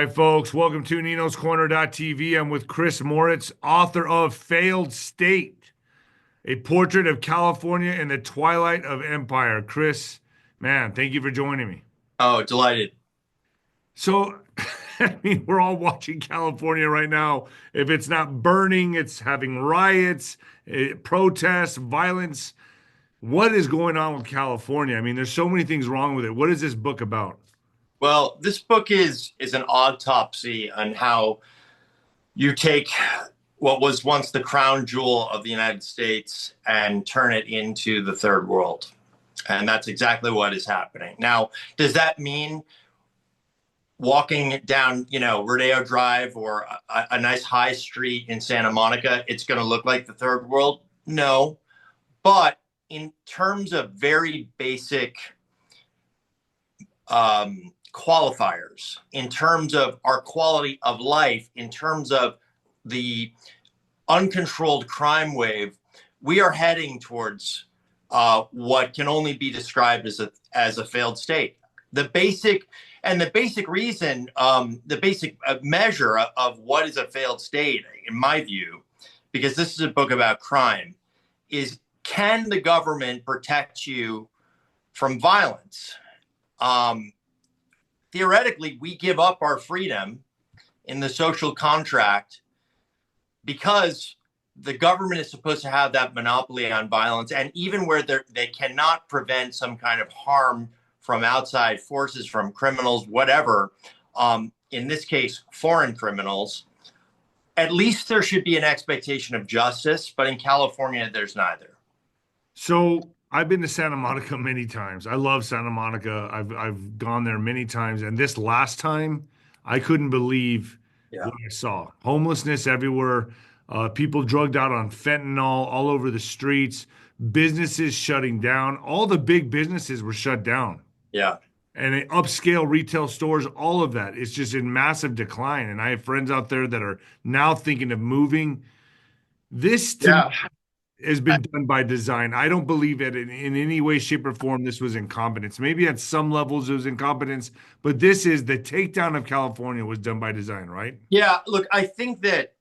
Hi, folks. Welcome to Nino's Corner.tv. I'm with Chris Moritz, author of Failed State, a portrait of California in the twilight of empire. Chris, man, thank you for joining me. Oh, delighted. So, I mean, we're all watching California right now. If it's not burning, it's having riots, protests, violence. What is going on with California? I mean, there's so many things wrong with it. What is this book about? Well, this book is an autopsy on how you take what was once the crown jewel of the United States and turn it into the third world. And that's exactly what is happening. Now, does that mean walking down, Rodeo Drive or a nice high street in Santa Monica, it's going to look like the third world? No. But in terms of very basic qualifiers, in terms of our quality of life, in terms of the uncontrolled crime wave, we are heading towards what can only be described as a failed state. The basic reason, the basic measure of what is a failed state, in my view, because this is a book about crime, is can the government protect you from violence? Theoretically, we give up our freedom in the social contract because the government is supposed to have that monopoly on violence. And even where they cannot prevent some kind of harm from outside forces, from criminals, whatever, in this case, foreign criminals, at least there should be an expectation of justice. But in California, there's neither. So I've been to Santa Monica many times. I love Santa Monica. I've gone there many times, and this last time, I couldn't believe Yeah. what I saw. Homelessness everywhere, people drugged out on fentanyl all over the streets, businesses shutting down. All the big businesses were shut down, Yeah. and upscale retail stores, all of that. It's just in massive decline. And I have friends out there that are now thinking of moving. This to me Yeah. has been done by design. I don't believe that in any way, shape, or form this was incompetence. Maybe at some levels it was incompetence, but this is the takedown of California was done by design, right? Yeah. Look, I think that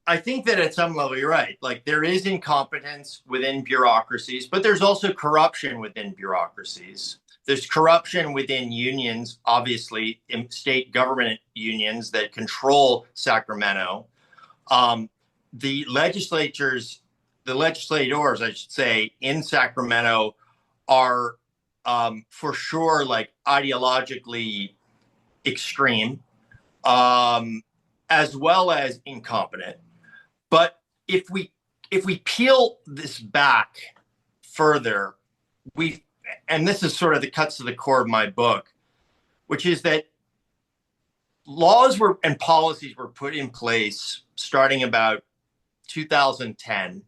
at some level you're right. Like there is incompetence within bureaucracies, but there's also corruption within bureaucracies. There's corruption within unions, obviously, in state government unions that control Sacramento. Um, the legislators, I should say, in Sacramento are for sure like ideologically extreme, um, as well as incompetent. But if we peel this back further, we and this is sort of the cuts to the core of my book, which is that laws were and policies were put in place starting about 2010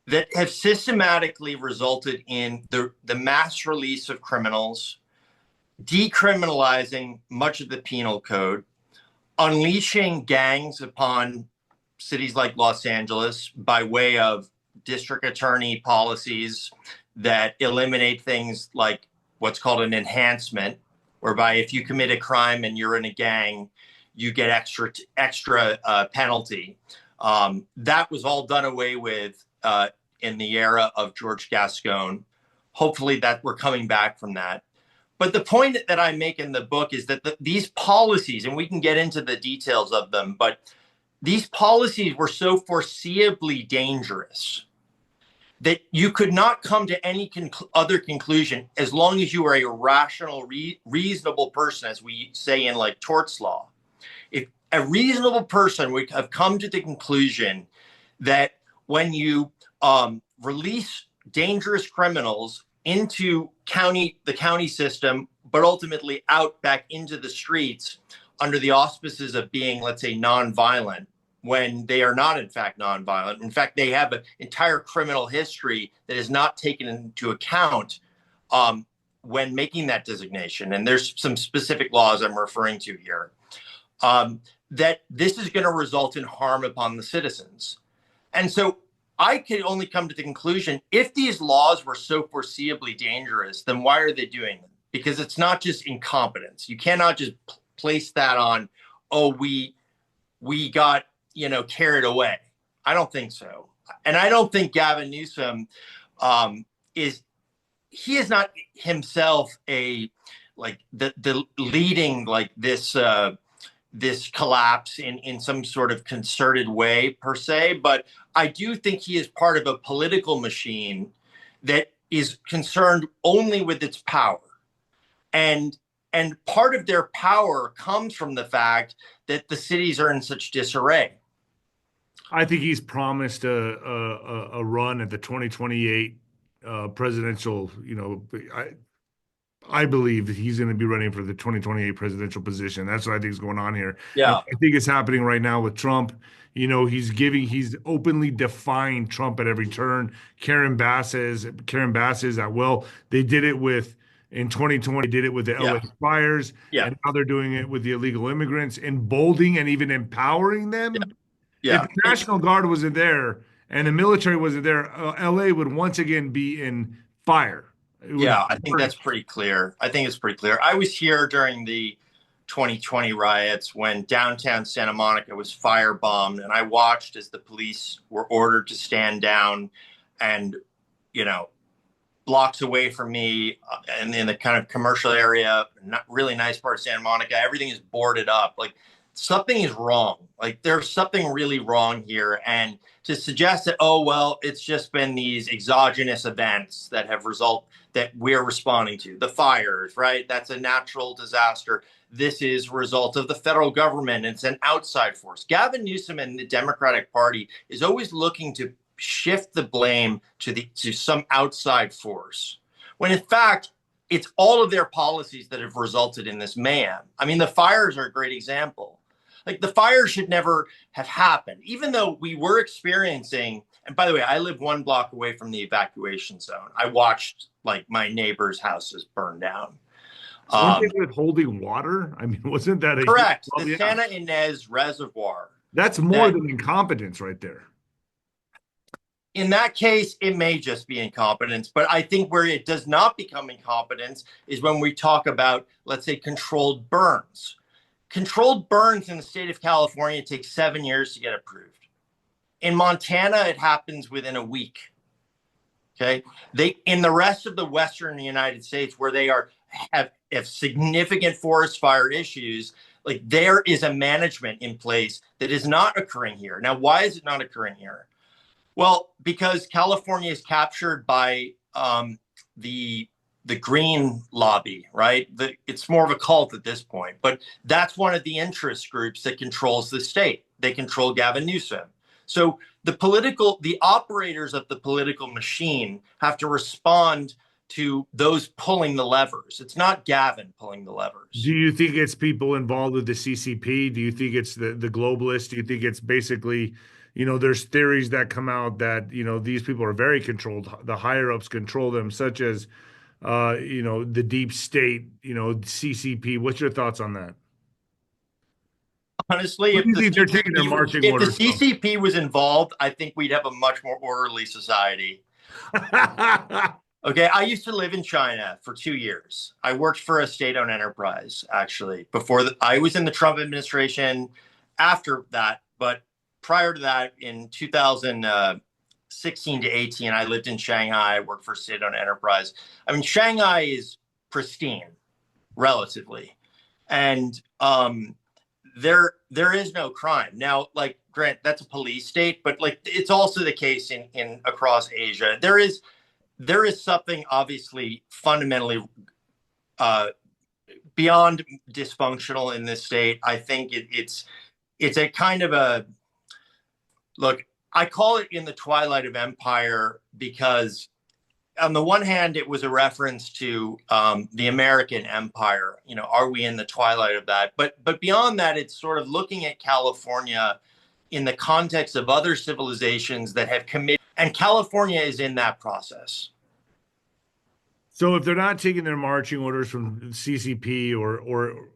that have systematically resulted in the mass release of criminals, decriminalizing much of the penal code, unleashing gangs upon cities like Los Angeles by way of district attorney policies that eliminate things like what's called an enhancement, whereby if you commit a crime and you're in a gang, you get extra penalty. That was all done away with in the era of George Gascon. Hopefully, that we're coming back from that. But the point that I make in the book is that these policies, and we can get into the details of them, but these policies were so foreseeably dangerous that you could not come to any other conclusion as long as you were a rational, reasonable person, as we say in like torts law. If a reasonable person would have come to the conclusion that when you release dangerous criminals into the county system, but ultimately out back into the streets under the auspices of being, let's say, nonviolent, when they are not, in fact, nonviolent. In fact, they have an entire criminal history that is not taken into account when making that designation. And there's some specific laws I'm referring to here, that this is going to result in harm upon the citizens. And so I could only come to the conclusion, if these laws were so foreseeably dangerous, then why are they doing them? Because it's not just incompetence. You cannot just place that on, oh, we got, carried away. I don't think so. And I don't think Gavin Newsom is not himself a like the leading like this collapse in some sort of concerted way per se, but I do think he is part of a political machine that is concerned only with its power. And part of their power comes from the fact that the cities are in such disarray. I think he's promised a run at the 2028 presidential. I believe that he's going to be running for the 2028 presidential position. That's what I think is going on here. And Yeah. I think it's happening right now with Trump. He's openly defying Trump at every turn. Karen Bass is at will. They did it in 2020, they did it with the LA fires, Yeah. and now they're doing it with the illegal immigrants, emboldening and even empowering them. If Yeah. the National Guard wasn't there and the military wasn't there, LA would once again be in fire. Yeah, I think that's pretty clear. I think it's pretty clear. I was here during the 2020 riots when downtown Santa Monica was firebombed, and I watched as the police were ordered to stand down, and blocks away from me, and in the kind of commercial area, not really nice part of Santa Monica, everything is boarded up. Like something is wrong. Like there's something really wrong here, and to suggest that, oh well, it's just been these exogenous events that have that we're responding to, the fires, right? That's a natural disaster. This is a result of the federal government. It's an outside force. Gavin Newsom and the Democratic Party is always looking to shift the blame to some outside force, when in fact it's all of their policies that have resulted in this mayhem. I mean, the fires are a great example. Like the fire should never have happened, even though we were experiencing. And by the way, I live 1 block away from the evacuation zone. I watched like my neighbor's houses burn down. Weren't they withholding water? I mean, wasn't that a correct? The Santa Ynez Reservoir. That's more than incompetence right there. In that case, it may just be incompetence. But I think where it does not become incompetence is when we talk about, let's say, controlled burns. Controlled burns in the state of California take 7 years to get approved. In Montana, it happens within a week. Okay. In the rest of the Western United States, where they have significant forest fire issues, like there is a management in place that is not occurring here. Now, why is it not occurring here? Well, because California is captured by the green lobby, right? It's more of a cult at this point, but that's one of the interest groups that controls the state. They control Gavin Newsom. So the operators of the political machine have to respond to those pulling the levers. It's not Gavin pulling the levers. Do you think it's people involved with the CCP? Do you think it's the globalists? Do you think it's basically, there's theories that come out that, these people are very controlled. The higher ups control them, such as, the deep state, CCP. What's your thoughts on that? Honestly, if the CCP was involved, I think we'd have a much more orderly society. Okay, I used to live in China for 2 years. I worked for a state-owned enterprise, actually. I was in the Trump administration after that, but prior to that, in 2016 to 18, I lived in Shanghai. I worked for a state-owned enterprise. I mean, Shanghai is pristine, relatively, and there is no crime. Now, like, Grant, that's a police state, but like it's also the case in across Asia. There is something obviously fundamentally beyond dysfunctional in this state. I think it's a kind of a look. I call it in the twilight of empire because on the one hand, it was a reference to the American empire. Are we in the twilight of that? But beyond that, it's sort of looking at California in the context of other civilizations that have committed, and California is in that process. So if they're not taking their marching orders from CCP, or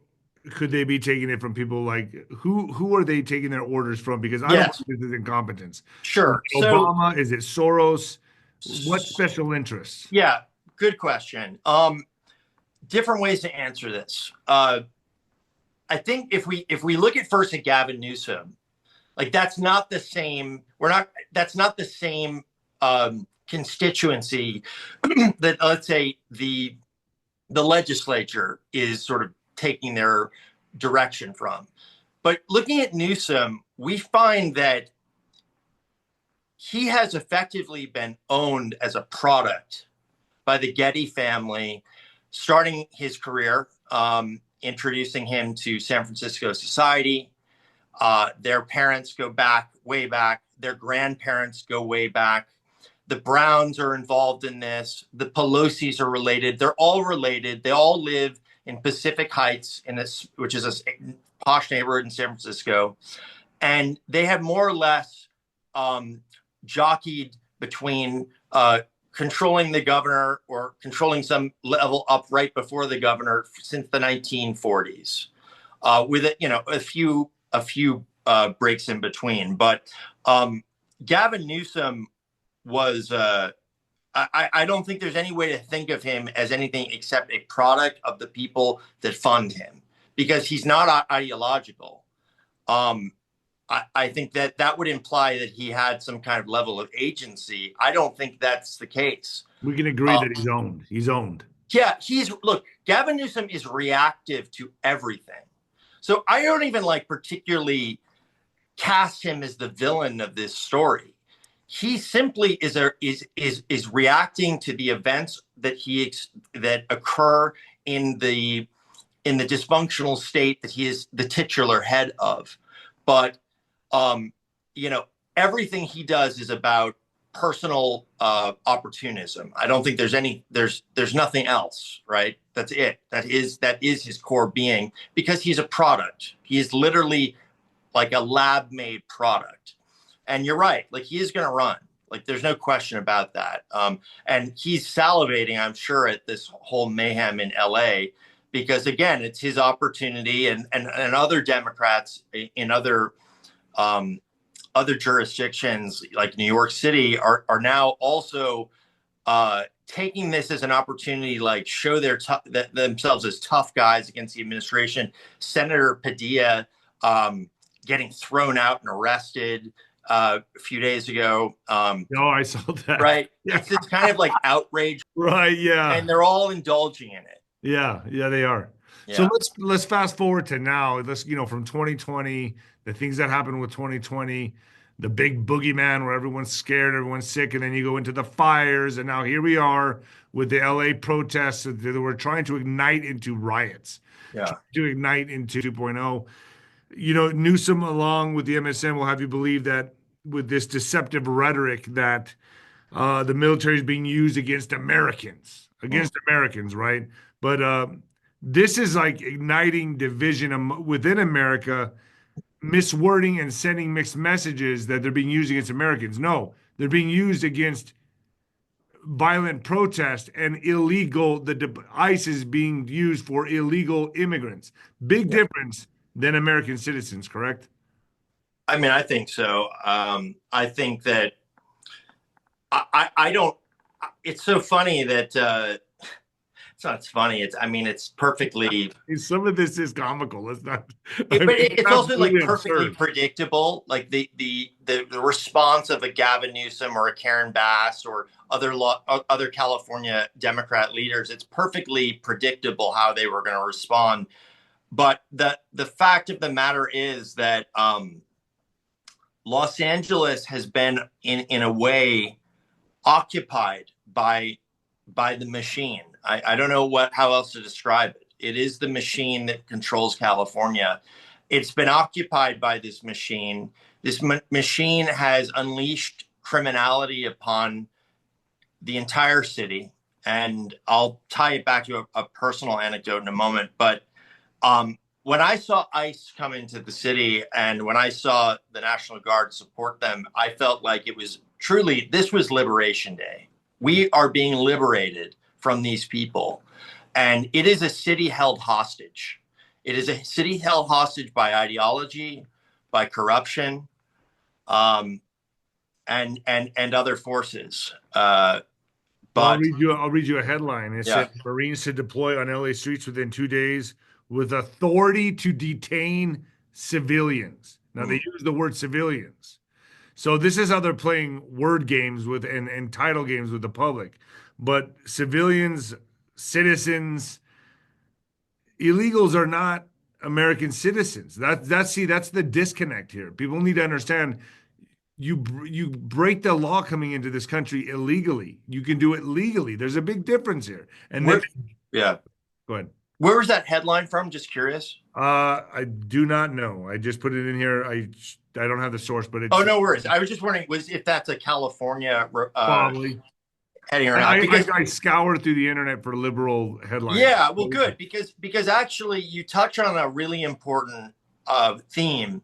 could they be taking it from people like who are they taking their orders from? Because I don't think this is incompetence. Sure. Is it Obama? Is it Soros? What special interests? Yeah, good question. Different ways to answer this. I think if we look at first at Gavin Newsom, like that's not the same. That's not the same constituency that, let's say, the legislature is sort of taking their direction from. But looking at Newsom, we find that he has effectively been owned as a product by the Getty family, starting his career, introducing him to San Francisco society. Their parents go back, way back. Their grandparents go way back. The Browns are involved in this. The Pelosi's are related. They're all related. They all live in Pacific Heights, which is a posh neighborhood in San Francisco. And they have more or less jockeyed between controlling the governor or controlling some level up right before the governor since the 1940s, with a few breaks in between. But Gavin Newsom was I don't think there's any way to think of him as anything except a product of the people that fund him, because he's not ideological. I think that would imply that he had some kind of level of agency. I don't think that's the case. We can agree that he's owned. He's owned. Yeah, look, Gavin Newsom is reactive to everything. So I don't even particularly cast him as the villain of this story. He simply is reacting to the events that occur in the dysfunctional state that he is the titular head of. But everything he does is about personal opportunism. I don't think there's nothing else, right? That's it. That is his core being, because he's a product. He is literally like a lab-made product. And you're right, he is going to run. There's no question about that. And he's salivating, I'm sure, at this whole mayhem in LA, because again, it's his opportunity, and other Democrats in other jurisdictions like New York City are now also taking this as an opportunity, show themselves as tough guys against the administration. Senator Padilla getting thrown out and arrested a few days ago. I saw that. Right. Yeah. It's kind of outrage. Right. Yeah. And they're all indulging in it. Yeah. Yeah, they are. Yeah. So let's fast forward to now. Let's, from 2020, the things that happened with 2020, the big boogeyman where everyone's scared, everyone's sick, and then you go into the fires, and now here we are with the LA protests that we're trying to ignite into riots. Yeah. To ignite into 2.0. Newsom, along with the MSM, will have you believe that with this deceptive rhetoric that the military is being used against Americans, right? But this is igniting division within America, miswording and sending mixed messages that they're being used against Americans. No, they're being used against violent protest and illegal. ICE is being used for illegal immigrants. Big difference than American citizens, correct? I mean, I think so. I think that I don't. It's so funny that it's not funny. It's perfectly. Some of this is comical. It's not. But it's also perfectly absurd. predictable. The response of a Gavin Newsom or a Karen Bass or other California Democrat leaders. It's perfectly predictable how they were going to respond. But the fact of the matter is that Los Angeles has been in a way occupied by the machine. I don't know how else to describe it. It is the machine that controls California. It's been occupied by this machine. This machine has unleashed criminality upon the entire city. And I'll tie it back to a personal anecdote in a moment. But when I saw ICE come into the city and when I saw the National Guard support them, I felt like it was truly, this was Liberation Day. We are being liberated from these people. And it is a city held hostage. It is a city held hostage by ideology, by corruption, and other forces. But I'll read you a headline. It said Marines to deploy on LA streets within 2 days with authority to detain civilians. Now they Mm. use the word civilians. So this is how they're playing word games with and title games with the public. But civilians, citizens, illegals are not American citizens. That's the disconnect here. People need to understand you break the law coming into this country illegally. You can do it legally. There's a big difference here. And then Where, yeah. go ahead. Where was that headline from? Just curious. I do not know. I just put it in here. I don't have the source, but Oh, it's no worries. I was just wondering was if that's a California probably. heading or I, not. I Because I scoured through the internet for liberal headlines. yeah, well, good because actually you touch on a really important theme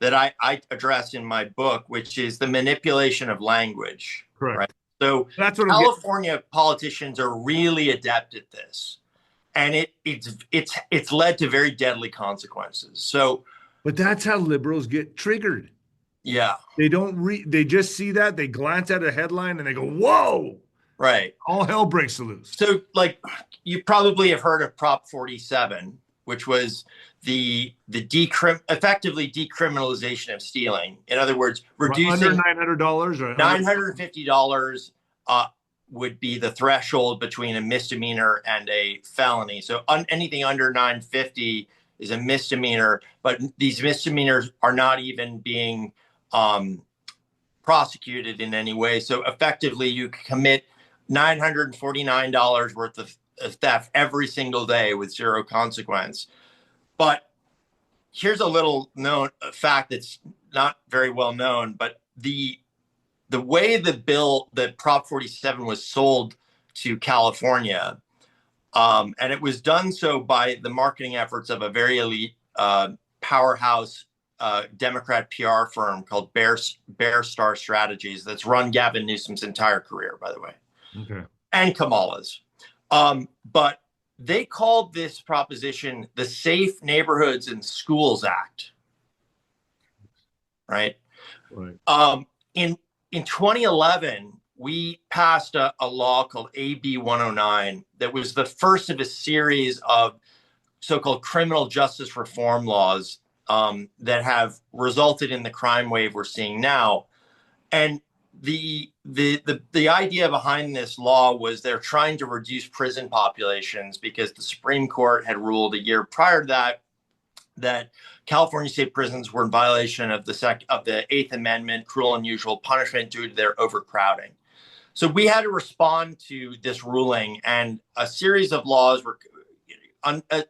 that I address in my book, which is the manipulation of language. Right. Correct. So That's what I'm getting. California politicians are really adept at this, and it's led to very deadly consequences. So But that's how liberals get triggered. yeah, They don't read. They just see that. They glance at a headline and they go, "Whoa!" right. All hell breaks loose. So, like, you probably have heard of Prop 47, which was effectively decriminalization of stealing. In other words, Under reducing $900 or under $950 would be the threshold between a misdemeanor and a felony. So anything under 950 is a misdemeanor, but these misdemeanors are not even being prosecuted in any way. So effectively, you commit $949 worth of theft every single day with zero consequence. But here's a little known fact that's not very well known, but the way the Prop 47 was sold to California, and it was done so by the marketing efforts of a very elite powerhouse Democrat PR firm called Bear Star Strategies that's run Gavin Newsom's entire career, by the way, okay. and Kamala's. But they called this proposition the Safe Neighborhoods and Schools Act, right? Right. In 2011, we passed a law called AB 109 that was the first of a series of so-called criminal justice reform laws that have resulted in the crime wave we're seeing now. And the idea behind this law was they're trying to reduce prison populations because the Supreme Court had ruled a year prior to that California state prisons were in violation of the Eighth Amendment, cruel and unusual punishment due to their overcrowding. So we had to respond to this ruling, and a series of laws were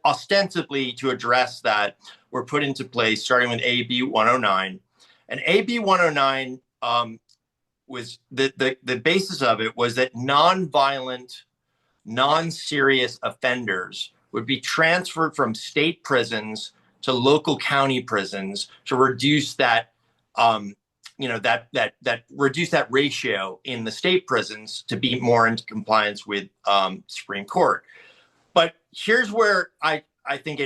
ostensibly to address that were put into place, starting with AB 109. And AB 109 was the basis of it was that nonviolent, non-serious offenders would be transferred from state prisons to local county prisons to reduce that reduce that ratio in the state prisons to be more into compliance with Supreme Court. But here's where I think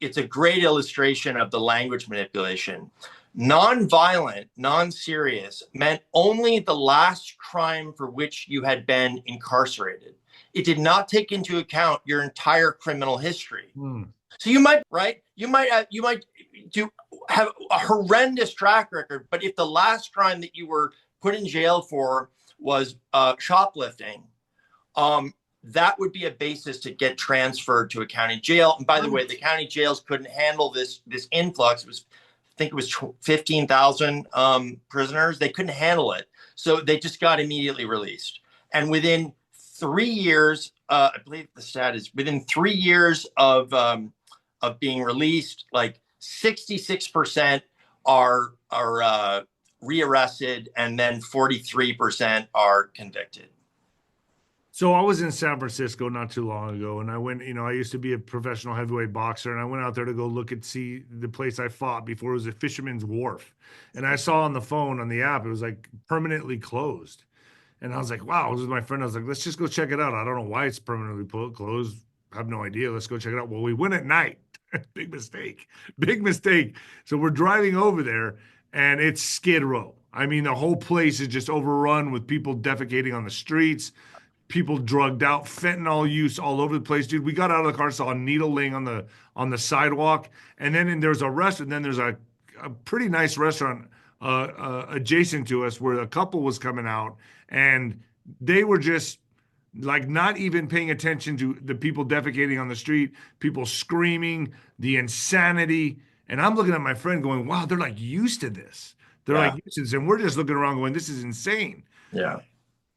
it's a great illustration of the language manipulation. Non-violent, non-serious meant only the last crime for which you had been incarcerated. It did not take into account your entire criminal history. So you might have a horrendous track record, but if the last crime that you were put in jail for was shoplifting, that would be a basis to get transferred to a county jail. And by the way, the county jails couldn't handle this influx. I think it was 15,000 prisoners. They couldn't handle it, so they just got immediately released. And within 3 years, I believe the stat is within 3 years of being released, like 66% are rearrested, and then 43% are convicted. So I was in San Francisco not too long ago, and I went, I used to be a professional heavyweight boxer, and I went out there to go see the place I fought before. It was at Fisherman's Wharf. And I saw on the phone, on the app, it was like permanently closed. And I was like, wow, this was my friend. I was like, let's just go check it out. I don't know why it's permanently closed. I have no idea. Let's go check it out. Well, we went at night. Big mistake. Big mistake. So we're driving over there, and it's Skid Row. I mean, the whole place is just overrun with people defecating on the streets. people drugged out, fentanyl use all over the place, dude. We got out of the car, saw a needle laying on the sidewalk, and then there's a restaurant. Then there's a pretty nice restaurant adjacent to us where a couple was coming out, and they were just like not even paying attention to the people defecating on the street, people screaming, the insanity. And I'm looking at my friend going, wow, they're like used to this. They're like Yeah. used to this. And we're just looking around going, this is insane. Yeah.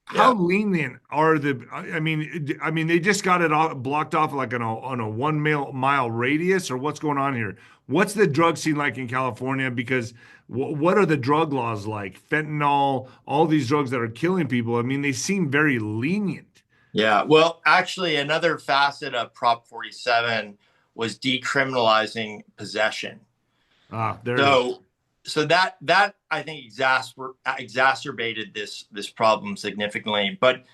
How Yeah. lenient are the? I mean, they just got it blocked off like on a 1 mile radius, or what's going on here? What's the drug scene like in California? Because what are the drug laws like? Fentanyl, all these drugs that are killing people. I mean, they seem very lenient. Yeah. Well, actually, another facet of Prop 47 was decriminalizing possession. Ah, there it is. So that I think exacerbated this problem significantly. But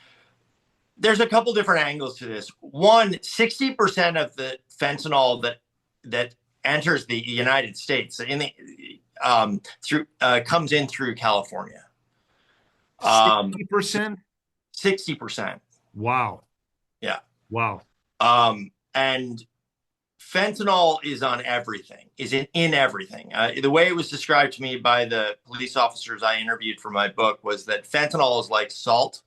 there's a couple different angles to this. One, 60% of the fentanyl that enters the United States through comes in through California. 60%? 60%. Wow. Yeah. Wow. And fentanyl is on everything, is in everything. The way it was described to me by the police officers I interviewed for my book was that fentanyl is like salt.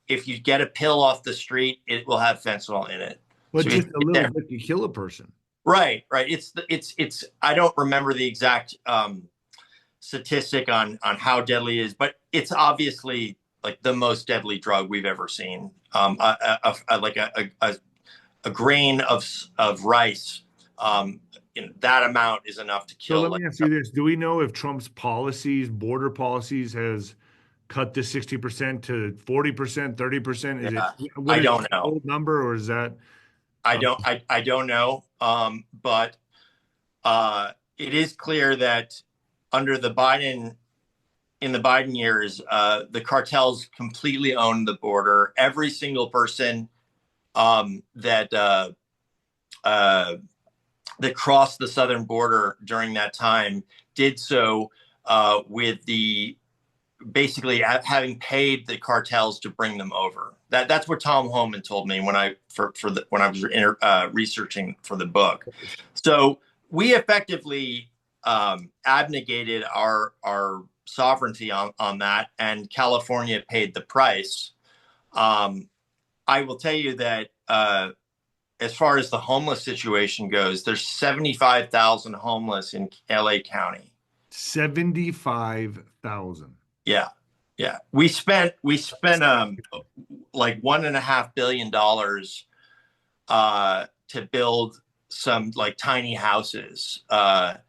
If you get a pill off the street, it will have fentanyl in it. But So just a little there. bit could kill a person. Right. It's. I don't remember the exact statistic on how deadly it is, but it's obviously like the most deadly drug we've ever seen. Like a grain of rice, that amount is enough to So kill. let Like, me ask you this. Do we know if Trump's policies, border policies, has cut this 60% to 40%, 30%? Is it yeah, what I is don't the know. old number, or is that I uh, don't. I don't know. But it is clear that under the Biden in the Biden years, the cartels completely owned the border. Every single person that crossed the southern border during that time did so with the basically having paid the cartels to bring them over. That's what Tom Homan told me when I was researching for the book. So we effectively abnegated our sovereignty on that, and California paid the price. I will tell you that as far as the homeless situation goes, there's 75,000 homeless in LA County. 75,000? Yeah. Yeah. We spent like $1.5 billion to build some like tiny houses that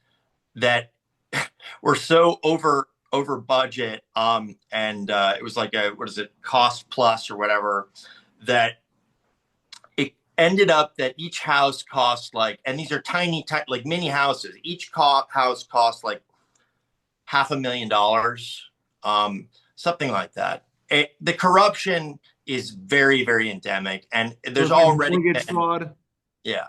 were so over budget and it was like a what is it, cost plus or whatever, that it ended up that each house cost like, and these are tiny like mini houses, each house cost like $500,000, something like that. The corruption is very, very endemic, and So there's it's like already mortgage been, fraud? yeah.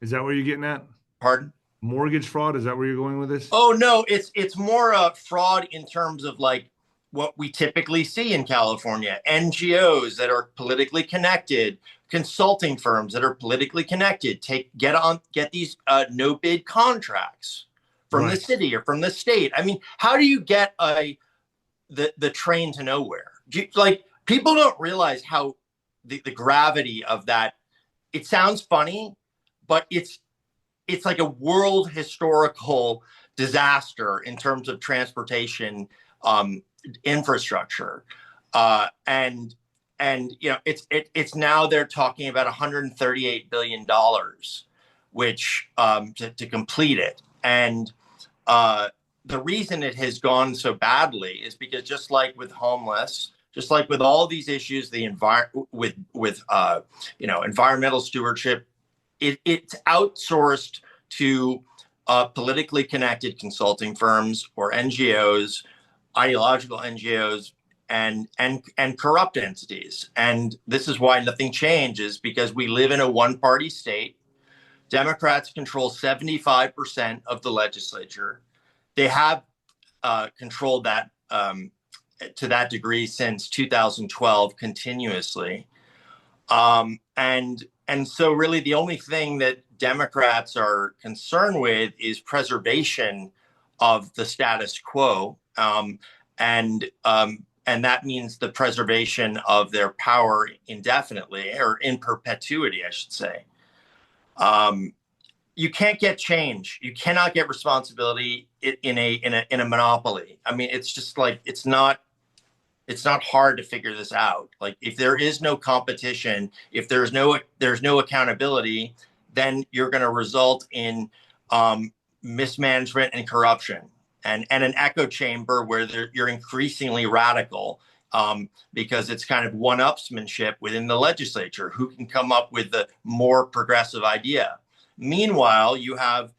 Is that where you're getting at? Pardon? Mortgage fraud? Is that where you're going with this? Oh no, it's more fraud in terms of like what we typically see in California: NGOs that are politically connected, consulting firms that are politically connected, get these no bid contracts from the Right. city or from the state. I mean, how do you get the train to nowhere? Like, people don't realize how the gravity of that. It sounds funny, but it's like a world historical disaster in terms of transportation infrastructure, and it's now they're talking about $138 billion, which to complete it. And the reason it has gone so badly is because, just like with homeless, just like with all these issues, the with environmental stewardship, it's outsourced to politically connected consulting firms or NGOs, ideological NGOs, and corrupt entities. And this is why nothing changes, because we live in a one-party state. Democrats control 75% of the legislature. They have controlled that to that degree since 2012 continuously. And so really the only thing that Democrats are concerned with is preservation of the status quo. And that means the preservation of their power indefinitely, or in perpetuity, I should say. Um, you can't get change. You cannot get responsibility in a monopoly. I mean, it's just like it's not hard to figure this out. Like if there is no competition, if there's no accountability, then you're going to result in mismanagement and corruption, and an echo chamber where you're increasingly radical, because it's kind of one-upsmanship within the legislature who can come up with the more progressive idea. Meanwhile, you have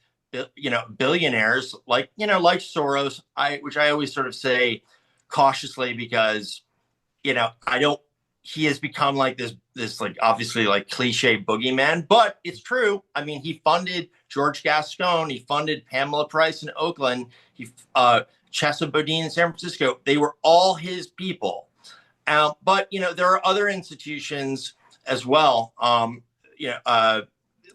billionaires like Soros, which I always sort of say cautiously because I don't he has become like this like obviously like cliche boogeyman, but it's true. I mean, he funded George Gascon, he funded Pamela Price in Oakland, he Chesa Boudin in San Francisco. They were all his people. But there are other institutions as well,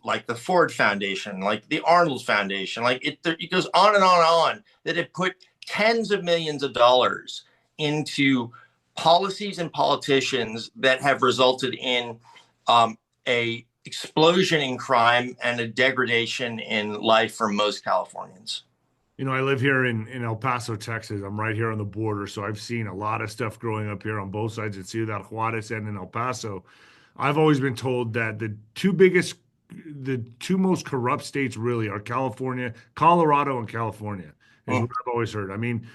like the Ford Foundation, like the Arnold Foundation, like it goes on and on and on, that have put tens of millions of dollars into policies and politicians that have resulted in a explosion in crime and a degradation in life for most Californians. I live here in El Paso, Texas. I'm right here on the border, so I've seen a lot of stuff growing up here on both sides of Ciudad Juarez and in El Paso. I've always been told that the two most corrupt states really are Colorado and California, is what I've always heard. I mean,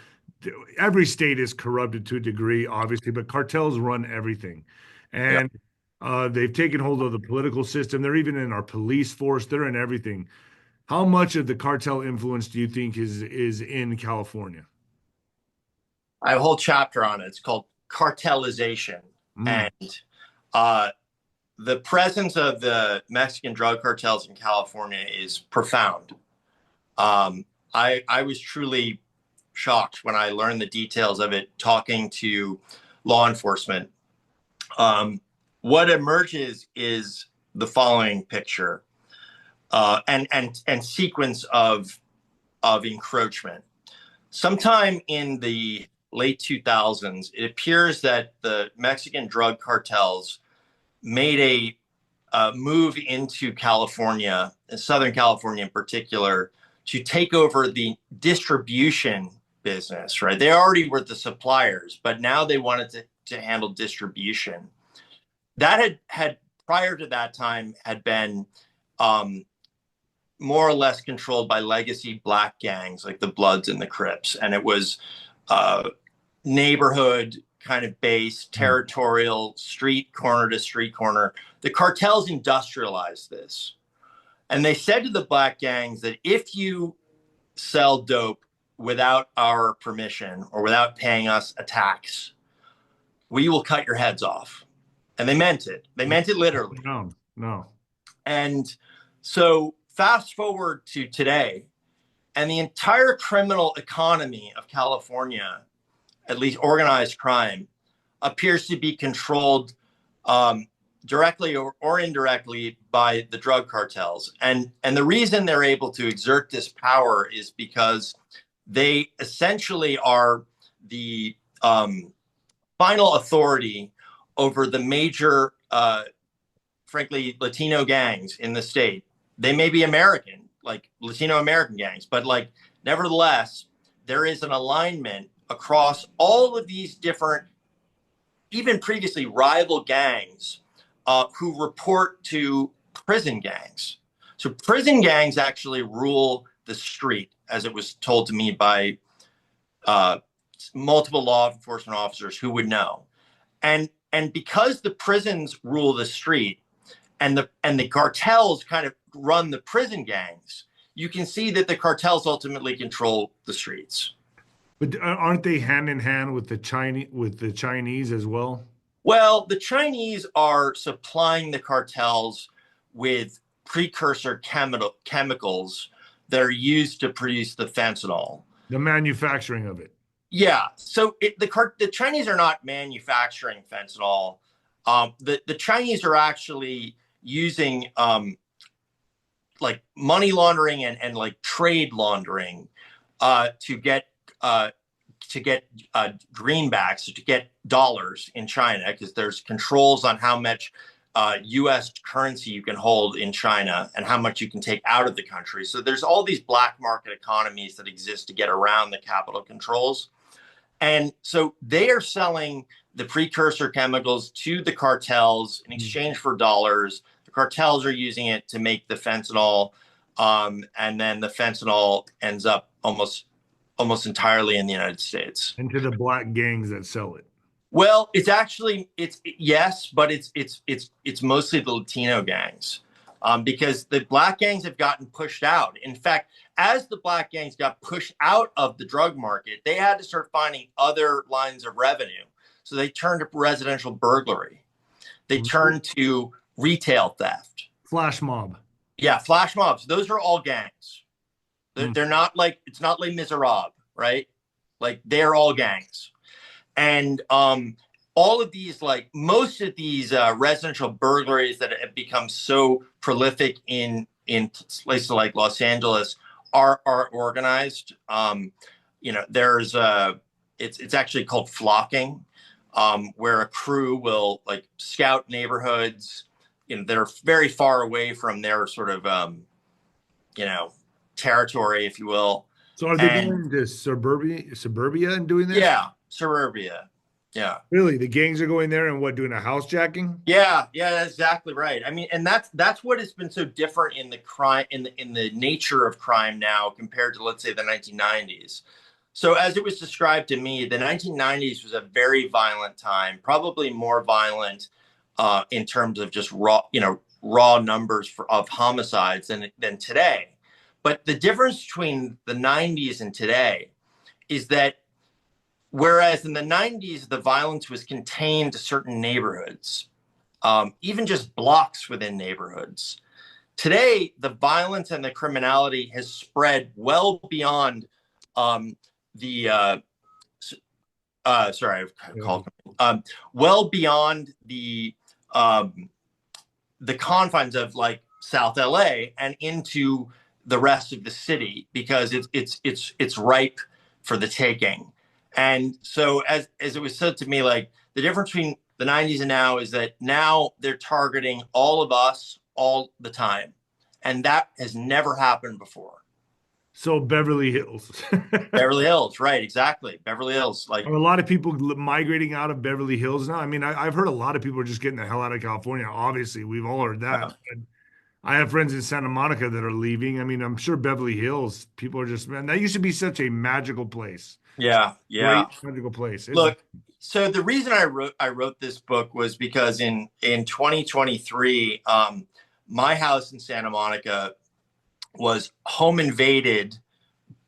every state is corrupted to a degree, obviously, but cartels run everything. Yep. And they've taken hold of the political system. They're even in our police force. They're in everything. How much of the cartel influence do you think is in California? I have a whole chapter on it. It's called Cartelization. Mm. And uh, the presence of the Mexican drug cartels in California is profound. I was truly shocked when I learned the details of it, talking to law enforcement. What emerges is the following picture, and sequence of encroachment. Sometime in the late 2000s, it appears that the Mexican drug cartels made a move into California, Southern California in particular, to take over the distribution business, right? They already were the suppliers, but now they wanted to handle distribution. That had prior to that time had been more or less controlled by legacy black gangs like the Bloods and the Crips. And it was neighborhood kind of based, territorial, street corner to street corner. The cartels industrialized this. And they said to the black gangs that if you sell dope without our permission or without paying us a tax, we will cut your heads off. And they meant it. They meant it literally. No, no. And so fast forward to today, and the entire criminal economy of California, at least organized crime, appears to be controlled directly or indirectly by the drug cartels. And the reason they're able to exert this power is because they essentially are the final authority over the major, frankly, Latino gangs in the state. They may be American, like Latino American gangs, but like nevertheless, there is an alignment across all of these different, even previously rival gangs, who report to prison gangs. So prison gangs actually rule the street, as it was told to me by multiple law enforcement officers who would know. And because the prisons rule the street and the cartels kind of run the prison gangs, you can see that the cartels ultimately control the streets. But aren't they hand in hand with the Chinese as well? Well, the Chinese are supplying the cartels with precursor chemicals that are used to produce the fentanyl. The manufacturing of it. Yeah. So the Chinese are not manufacturing fentanyl. The Chinese are actually using like money laundering and like trade laundering to get greenbacks, to get dollars in China, because there's controls on how much U.S. currency you can hold in China and how much you can take out of the country. So there's all these black market economies that exist to get around the capital controls. And so they are selling the precursor chemicals to the cartels in exchange for dollars. The cartels are using it to make the fentanyl, and then the fentanyl ends up almost entirely in the United States. And to the black gangs that sell it. Well, it's actually yes, but it's mostly the Latino gangs, because the black gangs have gotten pushed out. In fact, as the black gangs got pushed out of the drug market, they had to start finding other lines of revenue. So they turned to residential burglary. They turned to retail theft. Flash mob. Yeah, flash mobs. Those are all gangs. They're not like, it's not Les Miserables, right? Like, they're all gangs. And all of these, like most of these residential burglaries that have become so prolific in places like Los Angeles are organized. There's it's actually called flocking, where a crew will like scout neighborhoods, that are very far away from their sort of territory, if you will. So are they going to suburbia and doing this? Yeah, suburbia. Yeah. Really, the gangs are going there and doing a house jacking? Yeah, that's exactly right. I mean, and that's what has been so different in the crime, in the nature of crime now compared to, let's say, the 1990s. So as it was described to me, the 1990s was a very violent time, probably more violent in terms of just raw numbers of homicides than today. But the difference between the 90s and today is that whereas in the 90s, the violence was contained to certain neighborhoods, even just blocks within neighborhoods. Today, the violence and the criminality has spread well beyond well beyond the confines of like South LA and into the rest of the city, because it's ripe for the taking. And so as it was said to me, like the difference between the 90s and now is that now they're targeting all of us all the time. And that has never happened before. So Beverly Hills. Beverly Hills, right, exactly. Beverly Hills. Like, are a lot of people migrating out of Beverly Hills now? I mean, I've heard a lot of people are just getting the hell out of California. Obviously, we've all heard that. I have friends in Santa Monica that are leaving. I mean, I'm sure Beverly Hills, people are just, man, that used to be such a magical place. Yeah. Great magical place. Look, so the reason I wrote this book was because in 2023, my house in Santa Monica was home invaded,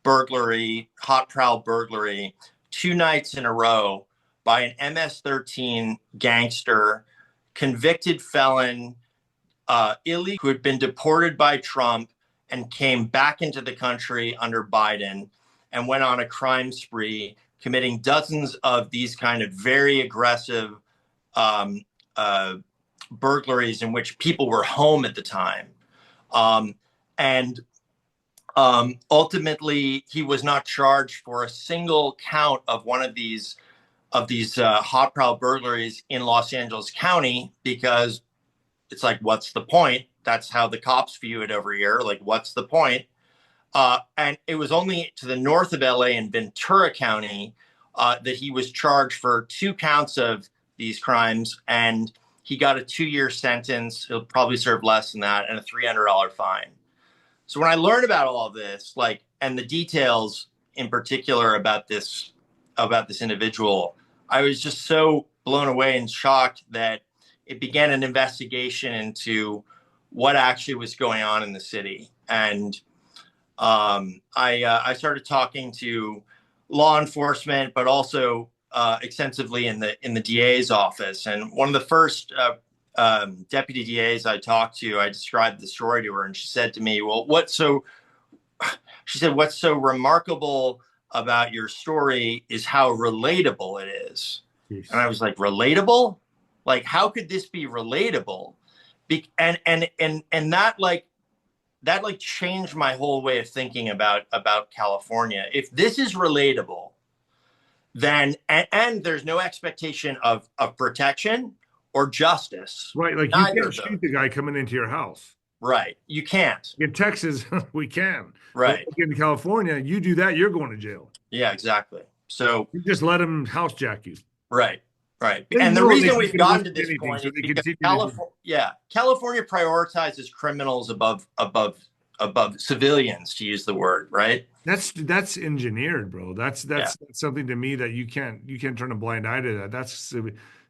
burglary, hot prowl burglary, 2 nights in a row by an MS-13 gangster, convicted felon, illegal, who had been deported by Trump and came back into the country under Biden and went on a crime spree, committing dozens of these kind of very aggressive burglaries in which people were home at the time. Ultimately, he was not charged for a single count of one of these hot prowl burglaries in Los Angeles County, because it's like, what's the point? That's how the cops view it over here. Like, what's the point? And it was only to the north of LA in Ventura County that he was charged for 2 counts of these crimes, and he got a 2-year sentence. He'll probably serve less than that, and a $300 fine. So when I learned about all of this, like, and the details in particular about this individual, I was just so blown away and shocked that it began an investigation into what actually was going on in the city. And I started talking to law enforcement, but also extensively in the DA's office. And one of the first deputy DAs I talked to, I described the story to her, and she said to me, "Well, what's so remarkable about your story is how relatable it is." Yes. And I was like, "Relatable?" Like, how could this be relatable? And that like changed my whole way of thinking about California. If this is relatable, then and there's no expectation of protection or justice. Right. Like you Neither can't of shoot those. the guy coming into your house. Right. You can't. In Texas, we can. But Right. like in California, you do that, you're going to jail. Yeah, exactly. So, You just let them house jack you. right. Right. They And the know they reason can we've get away gotten to with this anything, point so is they because continue to do it. California prioritizes criminals above civilians, to use the word, right? That's engineered, bro. Yeah. That's something to me that you can't turn a blind eye to that. That's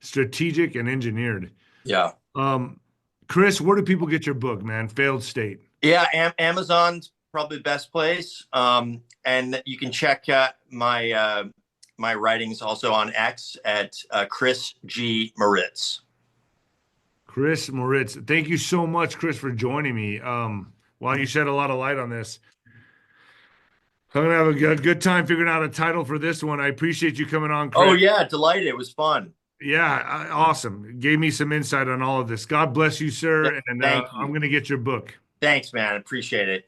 strategic and engineered. Yeah. Um, Chris, where do people get your book, man? Failed State. Yeah, Amazon's probably the best place. And you can check my writings also on X at Chris G. Moritz. Chris Moritz. Thank you so much, Chris, for joining me. While you shed a lot of light on this, I'm gonna have a good time figuring out a title for this one. I appreciate you coming on, Oh Chris. yeah, delighted. It was fun. Yeah, awesome. Gave me some insight on all of this. God bless you, sir. And Thank I'm you. gonna get your book. Thanks, man. Appreciate it.